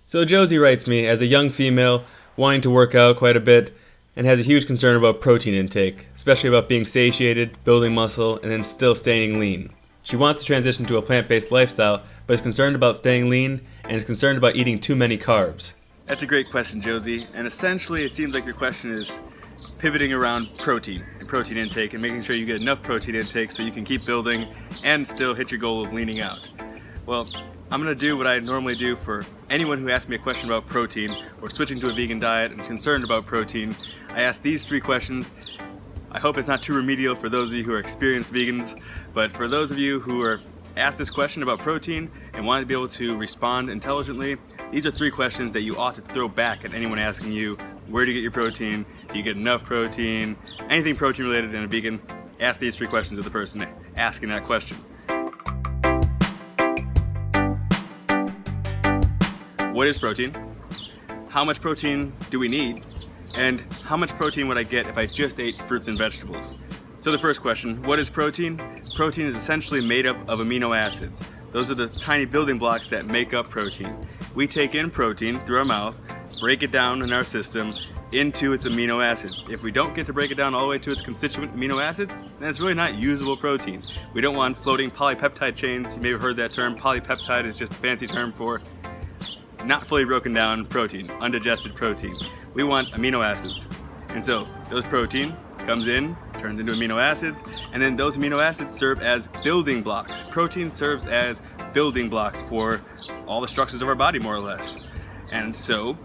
So Josie writes me as a young female wanting to work out quite a bit and has a huge concern about protein intake, especially about being satiated, building muscle, and then still staying lean. She wants to transition to a plant-based lifestyle, but is concerned about staying lean and is concerned about eating too many carbs. That's a great question, Josie, and essentially it seems like your question is pivoting around protein and protein intake and making sure you get enough protein intake so you can keep building and still hit your goal of leaning out. Well, I'm going to do what I normally do for anyone who asks me a question about protein or switching to a vegan diet and concerned about protein. I ask these 3 questions. I hope it's not too remedial for those of you who are experienced vegans, but for those of you who are asked this question about protein and want to be able to respond intelligently, these are 3 questions that you ought to throw back at anyone asking you, where do you get your protein? Do you get enough protein? Anything protein related in a vegan, ask these 3 questions of the person asking that question. What is protein? How much protein do we need? And how much protein would I get if I just ate fruits and vegetables? So the first question, what is protein? Protein is essentially made up of amino acids. Those are the tiny building blocks that make up protein. We take in protein through our mouth, break it down in our system into its amino acids. If we don't get to break it down all the way to its constituent amino acids, then it's really not usable protein. We don't want floating polypeptide chains. You may have heard that term. Polypeptide is just a fancy term for not fully broken down protein, undigested protein. We want amino acids. And so those protein comes in, turns into amino acids, and then those amino acids serve as building blocks. Protein serves as building blocks for all the structures of our body, more or less. And so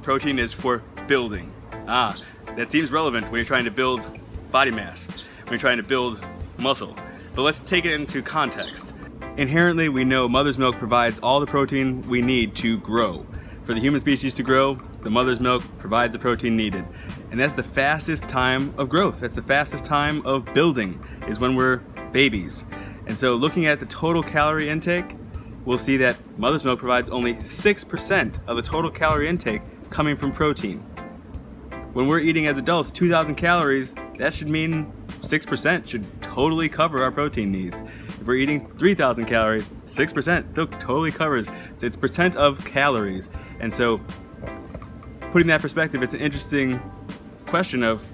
protein is for building. That seems relevant when you're trying to build body mass, when you're trying to build muscle. But let's take it into context. Inherently, we know mother's milk provides all the protein we need to grow. For the human species to grow, the mother's milk provides the protein needed. And that's the fastest time of growth. That's the fastest time of building, is when we're babies. And so looking at the total calorie intake, we'll see that mother's milk provides only 6% of the total calorie intake coming from protein. When we're eating as adults 2,000 calories, that should mean 6% should totally cover our protein needs. If we're eating 3,000 calories, 6% still totally covers. It's percent of calories. And so putting that perspective, it's an interesting question of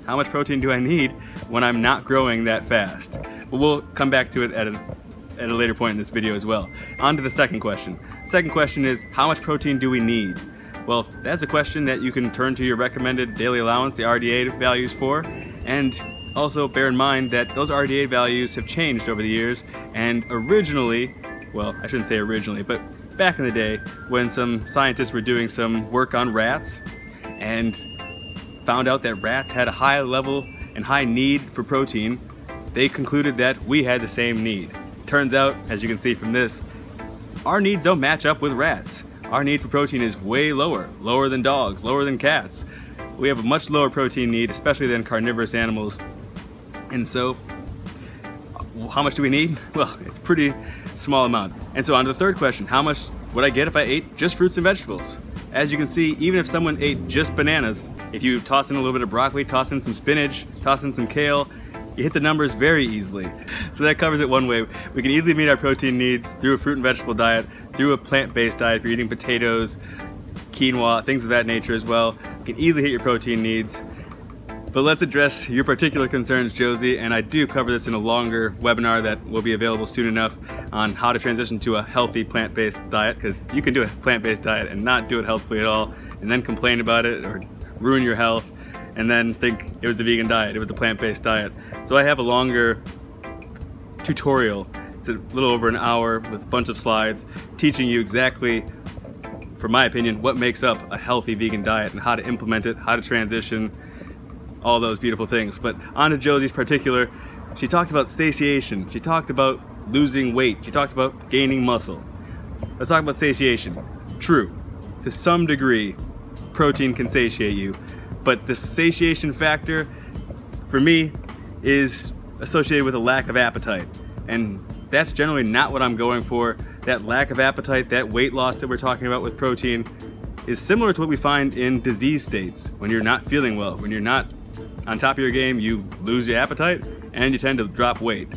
how much protein do I need when I'm not growing that fast? But we'll come back to it at a later point in this video as well. On to the second question. Second question is, how much protein do we need? Well, that's a question that you can turn to your recommended daily allowance, the RDA values for, and also bear in mind that those RDA values have changed over the years, and originally, well, I shouldn't say originally, but back in the day when some scientists were doing some work on rats and found out that rats had a high level and high need for protein, they concluded that we had the same need. Turns out, as you can see from this, our needs don't match up with rats. Our need for protein is way lower, lower than dogs, lower than cats. We have a much lower protein need, especially than carnivorous animals. And so, how much do we need? Well, it's a pretty small amount. And so on to the third question, how much would I get if I ate just fruits and vegetables? As you can see, even if someone ate just bananas, if you toss in a little bit of broccoli, toss in some spinach, toss in some kale, you hit the numbers very easily. So that covers it one way. We can easily meet our protein needs through a fruit and vegetable diet, through a plant-based diet if you're eating potatoes, quinoa, things of that nature as well. You can easily hit your protein needs. But let's address your particular concerns, Josie, and I do cover this in a longer webinar that will be available soon enough on how to transition to a healthy plant-based diet, because you can do a plant-based diet and not do it healthfully at all, and then complain about it or ruin your health, and then think it was the vegan diet, it was the plant-based diet. So I have a longer tutorial. It's a little over an hour with a bunch of slides teaching you exactly, for my opinion, what makes up a healthy vegan diet and how to implement it, how to transition, all those beautiful things. But on to Josie's particular, she talked about satiation, she talked about losing weight, she talked about gaining muscle. Let's talk about satiation. True, to some degree, protein can satiate you, but the satiation factor, for me, is associated with a lack of appetite. And that's generally not what I'm going for. That lack of appetite, that weight loss that we're talking about with protein, is similar to what we find in disease states. When you're not feeling well, when you're not on top of your game, you lose your appetite and you tend to drop weight.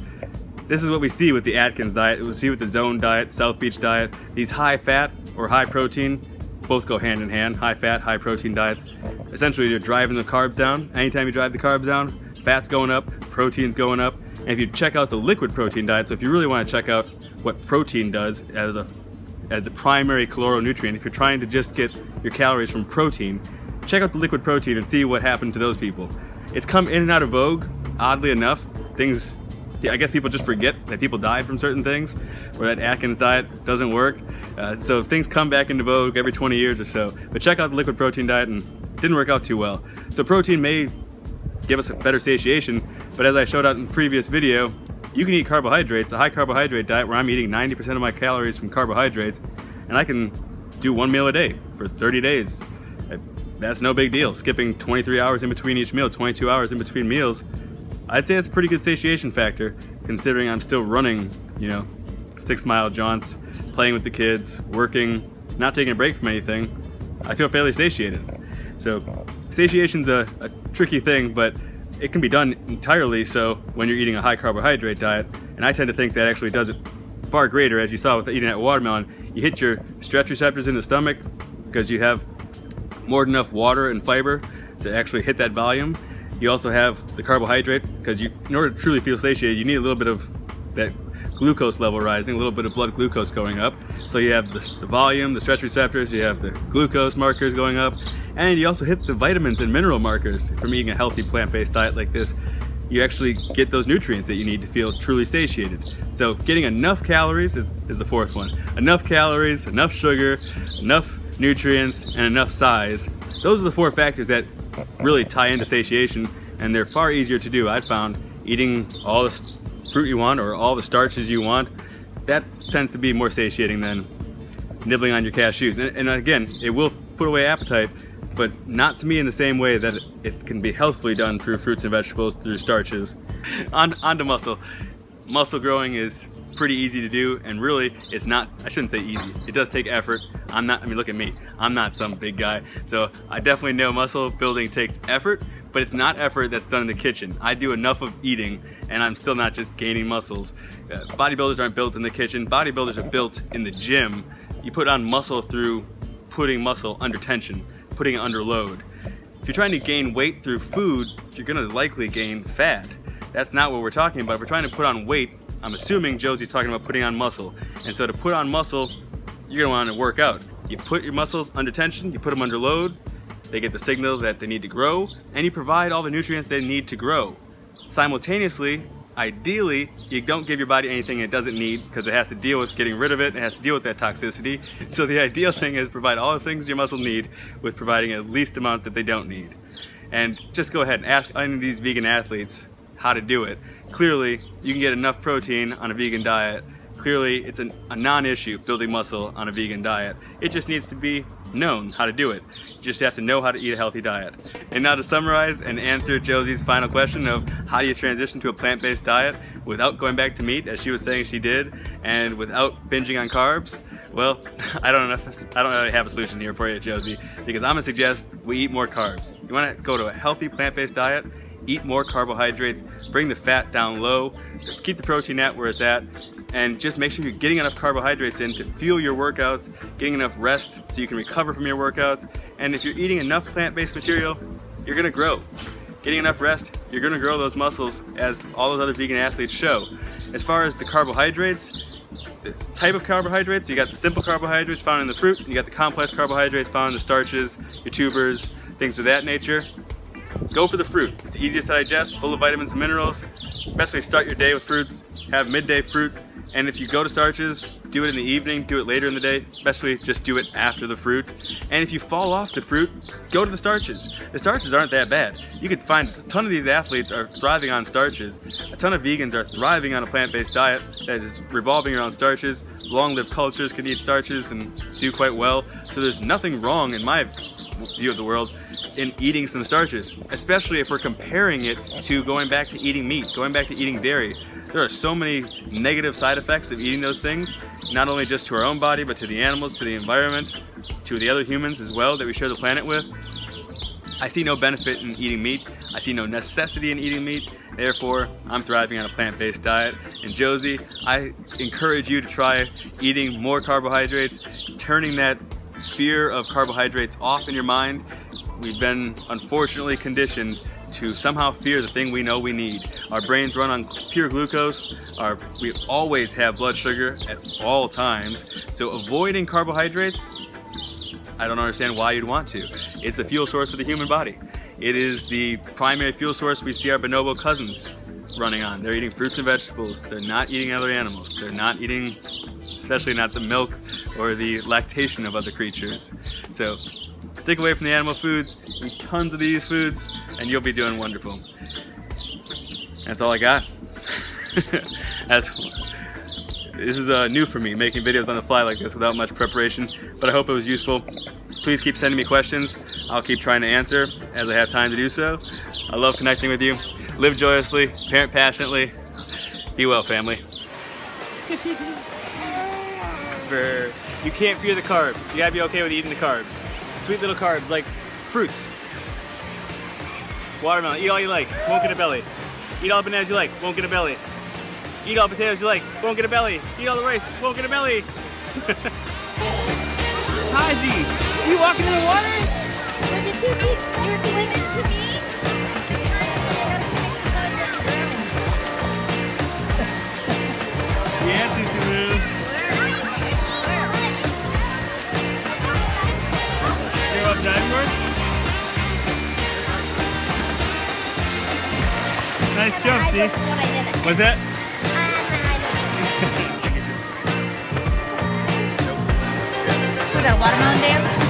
This is what we see with the Atkins diet, we see with the Zone diet, South Beach diet. These high fat or high protein both go hand in hand. High fat, high protein diets. Essentially you're driving the carbs down. Anytime you drive the carbs down, fat's going up, protein's going up. And if you check out the liquid protein diet, so if you really want to check out what protein does as the primary caloric nutrient, if you're trying to just get your calories from protein, check out the liquid protein and see what happened to those people. It's come in and out of vogue, oddly enough. I guess people just forget that people die from certain things, or that Atkins diet doesn't work. So things come back into vogue every 20 years or so. But check out the liquid protein diet, and it didn't work out too well. So protein may give us a better satiation, but as I showed out in the previous video, you can eat carbohydrates, a high carbohydrate diet where I'm eating 90% of my calories from carbohydrates, and I can do 1 meal a day for 30 days. That's no big deal. Skipping 23 hours in between each meal, 22 hours in between meals, I'd say that's a pretty good satiation factor, considering I'm still running, 6-mile jaunts, playing with the kids, working, not taking a break from anything. I feel fairly satiated. So satiation's a tricky thing, but it can be done entirely so when you're eating a high carbohydrate diet, and I tend to think that actually does it far greater. As you saw with eating that watermelon, you hit your stretch receptors in the stomach because you have more than enough water and fiber to actually hit that volume. You also have the carbohydrate, because in order to truly feel satiated, you need a little bit of that glucose level rising, a little bit of blood glucose going up. So you have the volume, the stretch receptors, you have the glucose markers going up, and you also hit the vitamins and mineral markers from eating a healthy plant-based diet like this. You actually get those nutrients that you need to feel truly satiated. So getting enough calories is the fourth one. Enough calories, enough sugar, enough nutrients, and enough size. Those are the 4 factors that really tie into satiation, and they're far easier to do. I've found eating all the fruit you want or all the starches you want, that tends to be more satiating than nibbling on your cashews. And again, it will put away appetite, but not to me in the same way that it can be healthfully done through fruits and vegetables, through starches. On to muscle. Muscle growing is pretty easy to do, and really it's not, I shouldn't say easy, it does take effort. Look at me, I'm not some big guy, so I definitely know muscle building takes effort, but it's not effort that's done in the kitchen. I do enough of eating and I'm still not just gaining muscles. Bodybuilders aren't built in the kitchen, bodybuilders are built in the gym. You put on muscle through putting muscle under tension, putting it under load. If you're trying to gain weight through food, you're gonna likely gain fat. That's not what we're talking about. If we're trying to put on weight, I'm assuming Josie's talking about putting on muscle. And so to put on muscle, you're gonna wanna work out. You put your muscles under tension, you put them under load, they get the signals that they need to grow, and you provide all the nutrients they need to grow. Simultaneously, ideally, you don't give your body anything it doesn't need, because it has to deal with getting rid of it, it has to deal with that toxicity. So the ideal thing is provide all the things your muscle need with providing a least amount that they don't need. And just go ahead and ask any of these vegan athletes how to do it. Clearly, you can get enough protein on a vegan diet. Clearly, it's a non-issue building muscle on a vegan diet. It just needs to be known how to do it. You just have to know how to eat a healthy diet. And now to summarize and answer Josie's final question of how do you transition to a plant-based diet without going back to meat, as she was saying she did, and without binging on carbs, well, I don't really have a solution here for you, Josie, because I'm gonna suggest we eat more carbs. You wanna go to a healthy plant-based diet, eat more carbohydrates, bring the fat down low, keep the protein at where it's at, and just make sure you're getting enough carbohydrates in to fuel your workouts, getting enough rest so you can recover from your workouts, and if you're eating enough plant-based material, you're gonna grow. Getting enough rest, you're gonna grow those muscles, as all those other vegan athletes show. As far as the carbohydrates, the type of carbohydrates, you got the simple carbohydrates found in the fruit, and you got the complex carbohydrates found in the starches, your tubers, things of that nature. Go for the fruit. It's easiest to digest, full of vitamins and minerals. Best way to start your day with fruits, have midday fruit. And if you go to starches, do it in the evening, do it later in the day, especially just do it after the fruit. And if you fall off the fruit, go to the starches. The starches aren't that bad. You could find a ton of these athletes are thriving on starches. A ton of vegans are thriving on a plant-based diet that is revolving around starches. Long-lived cultures can eat starches and do quite well. So there's nothing wrong, in my view of the world, in eating some starches, especially if we're comparing it to going back to eating meat, going back to eating dairy. There are so many negative side effects of eating those things, not only just to our own body, but to the animals, to the environment, to the other humans as well that we share the planet with. I see no benefit in eating meat. I see no necessity in eating meat. Therefore, I'm thriving on a plant-based diet. And Josie, I encourage you to try eating more carbohydrates, turning that fear of carbohydrates off in your mind. We've been unfortunately conditioned to somehow fear the thing we know we need. Our brains run on pure glucose. We always have blood sugar at all times. So avoiding carbohydrates, I don't understand why you'd want to. It's the fuel source of the human body. It is the primary fuel source we see our bonobo cousins running on. They're eating fruits and vegetables. They're not eating other animals. They're not eating, especially not the milk or the lactation of other creatures. So stick away from the animal foods, eat tons of these foods, and you'll be doing wonderful. That's all I got. This is new for me, making videos on the fly like this without much preparation, but I hope it was useful. Please keep sending me questions. I'll keep trying to answer as I have time to do so. I love connecting with you. Live joyously, parent passionately. Be well, family. You can't fear the carbs. You gotta be okay with eating the carbs. Sweet little carbs like fruits. Watermelon, eat all you like, won't get a belly. Eat all the bananas you like, won't get a belly. Eat all the potatoes you like, won't get a belly. Eat all the rice, won't get a belly. Taji, are you walking in the water? Was it too deep? You were swimming to me? Yeah, Tutu. You're up diving board? Nice jump, Steve. What's that? Was that a watermelon dance?